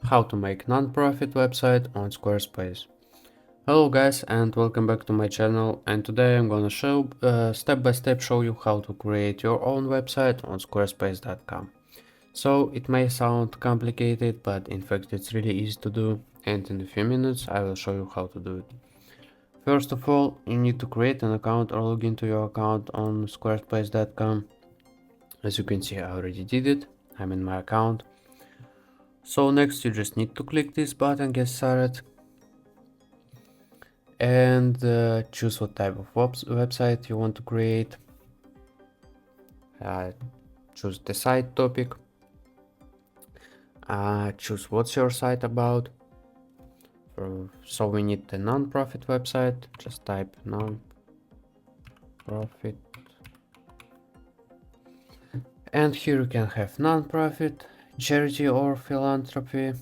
How to make non-profit website on Squarespace. Hello guys and welcome back to my channel, and today I'm gonna show step by step show you how to create your own website on squarespace.com. So it may sound complicated, but in fact it's really easy to do, and in a few minutes I will show you how to do it. First of all, you need to create an account or log into your account on squarespace.com. As you can see, I already did it. I'm in my account. So next you just need to click this button, get started, and choose what type of website you want to create. Choose the site topic. Choose what's your site about. So we need the non-profit website. Just type non-profit, and here you can have non-profit, charity or philanthropy,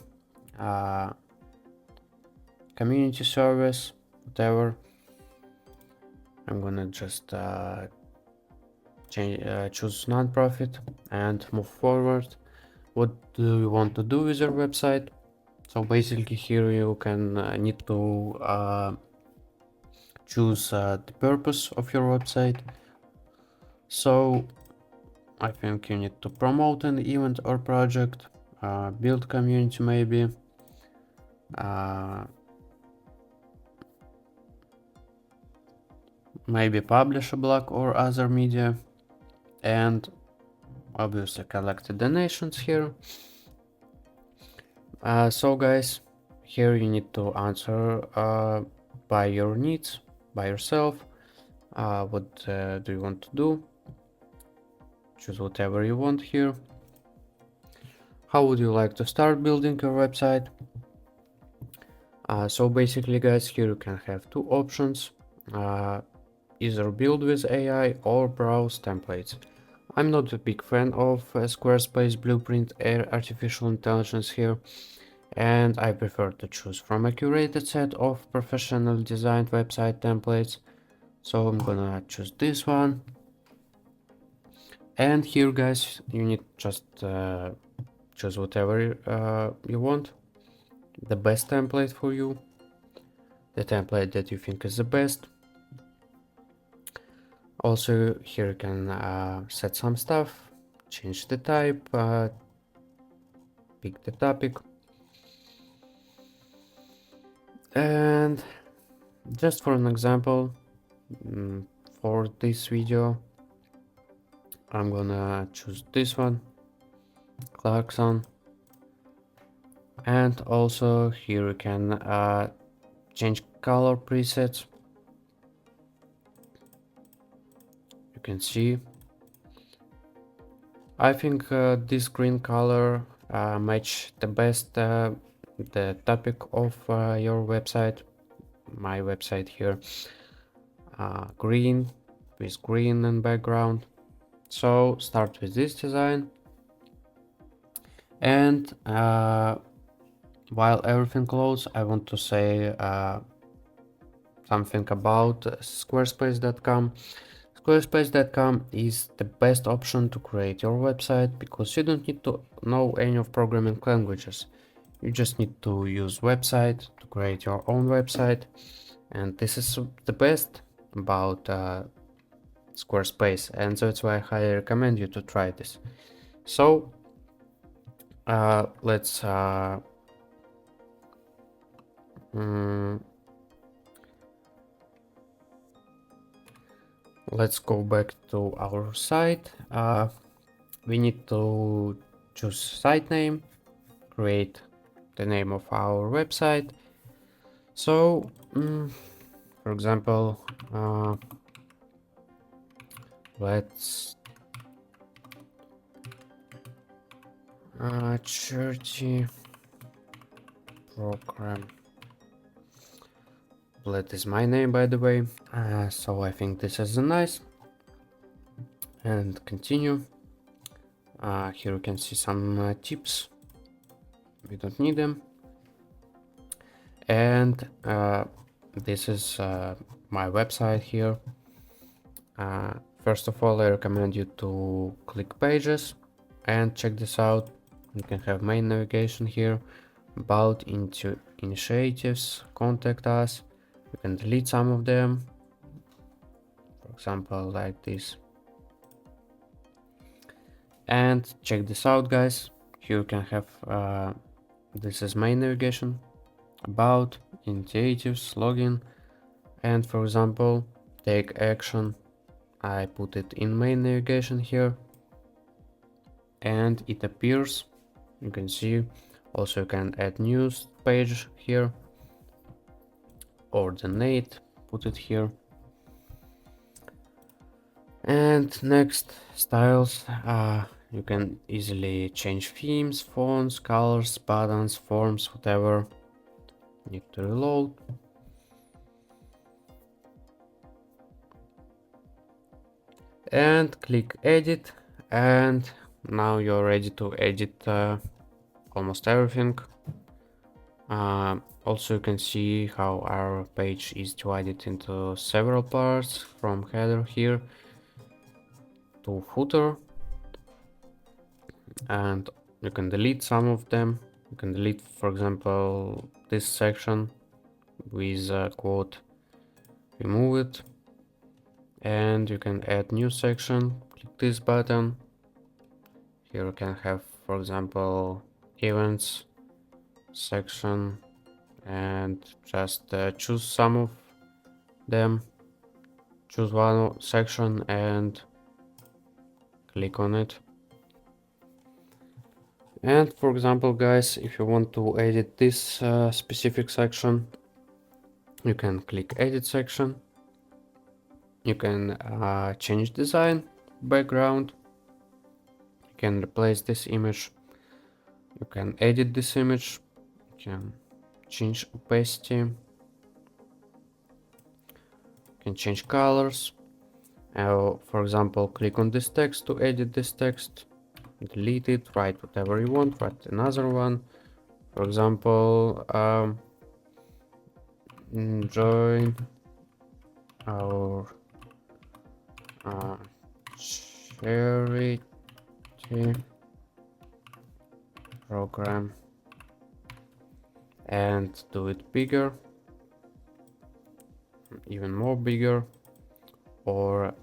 community service, whatever. I'm gonna just choose non-profit and move forward. What do you want to do with your website? So basically here you can need to choose the purpose of your website. So I think you need to promote an event or project, build community maybe, maybe publish a blog or other media, and obviously collect the donations here. So guys, here you need to answer by your needs, by yourself. What do you want to do? Choose whatever you want here. How would you like to start building your website? So basically guys, here you can have two options. Either build with AI or browse templates. I'm not a big fan of Squarespace Blueprint Artificial Intelligence here, and I prefer to choose from a curated set of professional designed website templates. So I'm gonna choose this one. And here guys, you need just choose whatever you want, the best template for you, the template that you think is the best. Also here you can set some stuff, change the type, pick the topic, and just for an example, for this video I'm gonna choose this one, Clarkson. And also here you can change color presets. You can see I think this green color match the best the topic of your website, my website here, green with green and background. So start with this design, and while everything loads, I want to say something about Squarespace.com. Squarespace.com is the best option to create your website because you don't need to know any of programming languages. You just need to use website to create your own website, and this is the best about Squarespace, and that's why I highly recommend you to try this. So let's let's go back to our site. We need to choose site name, create the name of our website. So for example, let's charity program. That is my name, by the way. So I think this is nice, and continue. Here you can see some tips, we don't need them. And this is my website here. First of all, I recommend you to click pages and check this out. You can have main navigation here, about initiatives, contact us. You can delete some of them, for example like this. And check this out, guys. Here you can have this is main navigation, about, initiatives, login, and for example take action. I put it in main navigation here and it appears. You can see. Also you can add news page here, ordinate, put it here. And next, styles. You can easily change themes, fonts, colors, buttons, forms, whatever. Need to reload. And click edit, and now you're ready to edit almost everything. Also you can see how our page is divided into several parts, from header here to footer, and you can delete some of them. You can delete, for example, this section with a quote, remove it, and you can add new section. Click this button. Here you can have, for example, events section, and just choose some of them. Choose one section and click on it. And for example, guys, if you want to edit this specific section, you can click edit section. You can change design, background. You can replace this image. You can edit this image. You can change opacity. You can change colors. For example, click on this text to edit this text. Delete it, write whatever you want, write another one. For example, join our charity program, and do it bigger, even more bigger, or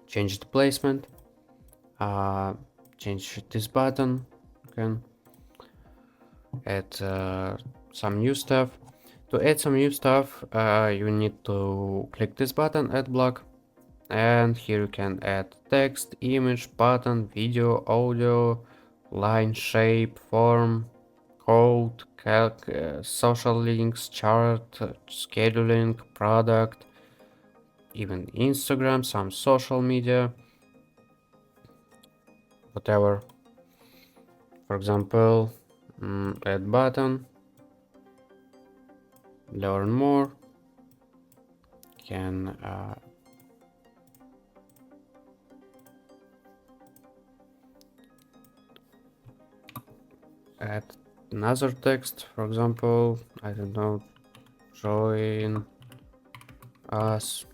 change the placement, change this button. You can add some new stuff. To add some new stuff, you need to click this button, add block, and here you can add text, image, button, video, audio, line, shape, form, code, calc, social links, chart, scheduling, product, even Instagram, some social media, whatever. For example, add button, learn more, can add another text, for example, I don't know, join us.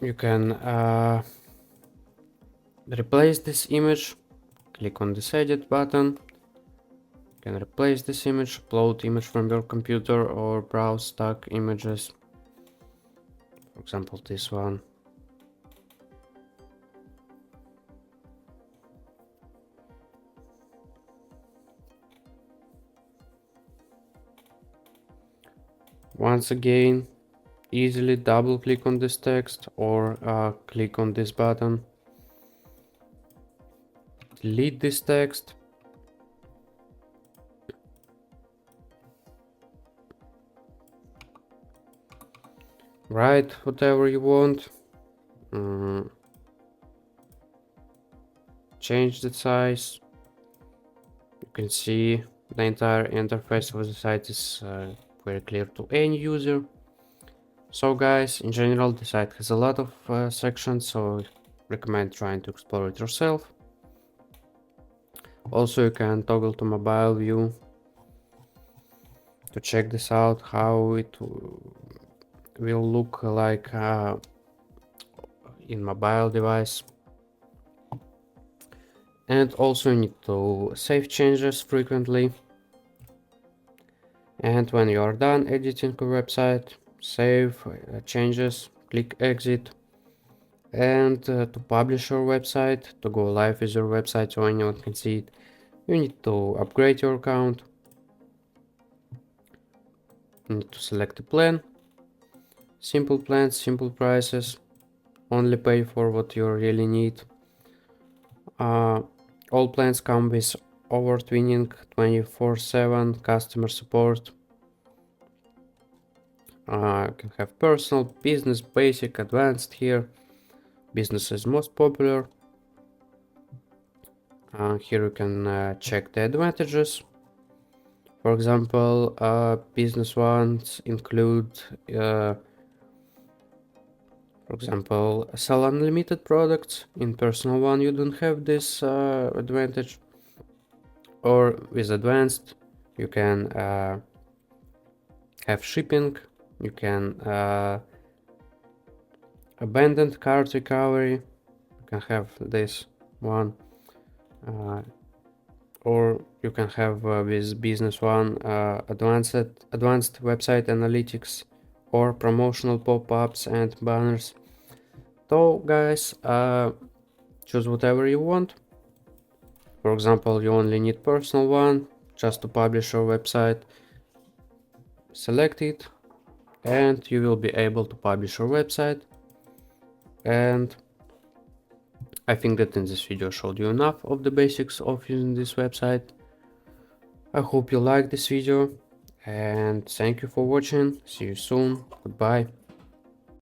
You can replace this image, click on this edit button. You can replace this image, upload image from your computer, or browse stock images. For example, this one. Once again, easily double click on this text or click on this button. Delete this text. Write whatever you want. Change the size. You can see the entire interface of the site is very clear to any user. So guys, in general the site has a lot of sections, so I recommend trying to explore it yourself. Also you can toggle to mobile view to check this out, how it will look like in mobile device. And also you need to save changes frequently. And when you are done editing your website, save changes, click exit. And to publish your website, to go live with your website so anyone can see it, you need to upgrade your account. You need to select a plan. Simple plans, simple prices. Only pay for what you really need. All plans come with award-winning 24/7 customer support. You can have personal, business, basic, advanced here. Business is most popular. Here you can check the advantages. For example, business ones include, for example, sell unlimited products. In personal one, you don't have this advantage. Or with advanced, you can have shipping. You can abandon cart recovery. You can have this one. Or you can have with business one advanced website analytics or promotional pop-ups and banners. So guys, choose whatever you want. For example, you only need personal one just to publish your website. Select it and you will be able to publish your website. And I think that in this video showed you enough of the basics of using this website. I hope you liked this video and thank you for watching. See you soon. Goodbye.